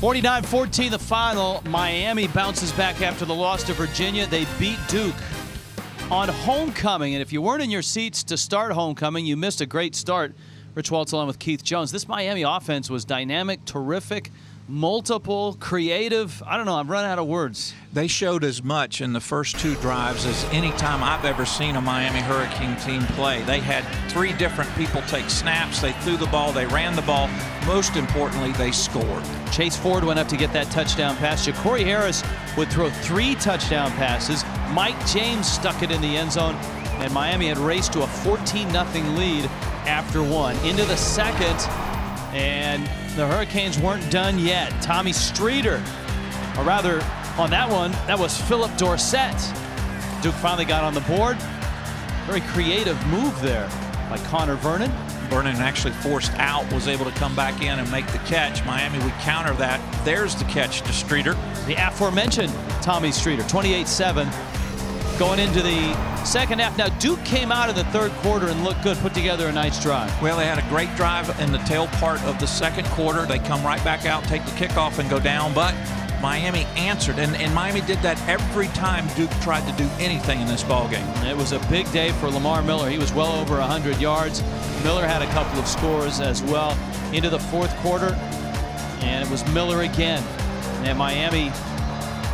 49-14 the final. Miami bounces back after the loss to Virginia. They beat Duke on homecoming. And if you weren't in your seats to start homecoming, you missed a great start. Rich Waltz along with Keith Jones. This Miami offense was dynamic, terrific, multiple, creative. I don't know. I'm running out of words. They showed as much in the first two drives as any time I've ever seen a Miami Hurricane team play. They had three different people take snaps. They threw the ball. They ran the ball. Most importantly, they scored. Chase Ford went up to get that touchdown pass. Jacory Harris would throw 3 touchdown passes. Mike James stuck it in the end zone. And Miami had raced to a 14-0 lead after one. Into the second. And the Hurricanes weren't done yet. Tommy Streeter, or rather, on that one, that was Philip Dorsett. Duke finally got on the board. Very creative move there by Connor Vernon. Vernon actually forced out, was able to come back in and make the catch. Miami would counter that. There's the catch to Streeter. The aforementioned Tommy Streeter, 28-7. Going into the second half. Now, Duke came out of the third quarter and looked good, put together a nice drive. Well, they had a great drive in the tail part of the second quarter. They come right back out, take the kickoff, and go down. But Miami answered, and Miami did that every time Duke tried to do anything in this ballgame. It was a big day for Lamar Miller. He was well over 100 yards. Miller had a couple of scores as well into the fourth quarter, and it was Miller again. And Miami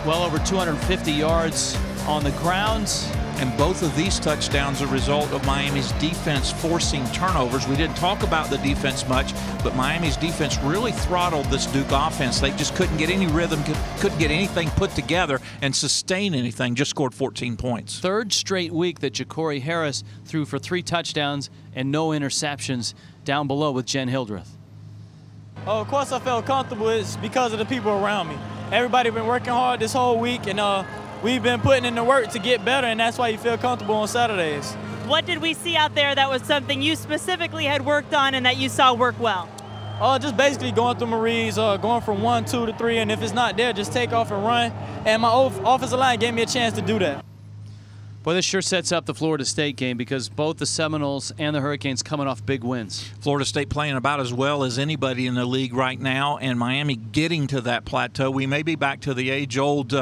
well over 250 yards on the grounds. And both of these touchdowns are a result of Miami's defense forcing turnovers. We didn't talk about the defense much, but Miami's defense really throttled this Duke offense. They just couldn't get any rhythm, couldn't get anything put together and sustain anything, just scored 14 points. Third straight week that Jacory Harris threw for 3 touchdowns and no interceptions down below with Jen Hildreth. Oh, of course I felt comfortable. It's because of the people around me. Everybody been working hard this whole week, and we've been putting in the work to get better, and that's why you feel comfortable on Saturdays. What did we see out there that was something you specifically had worked on and that you saw work well? Just basically going through my reads, going from 1, 2 to 3, and if it's not there, just take off and run. And my offensive line gave me a chance to do that. Boy, this sure sets up the Florida State game because both the Seminoles and the Hurricanes coming off big wins. Florida State playing about as well as anybody in the league right now, and Miami getting to that plateau. We may be back to the age-old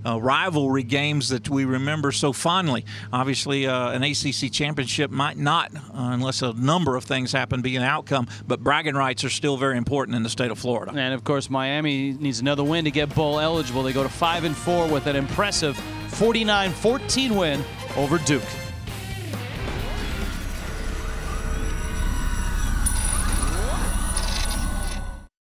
rivalry games that we remember so fondly. Obviously, an ACC championship might not, unless a number of things happen, be an outcome, but bragging rights are still very important in the state of Florida. And, of course, Miami needs another win to get bowl eligible. They go to 5-4 with an impressive 49-14 win over Duke.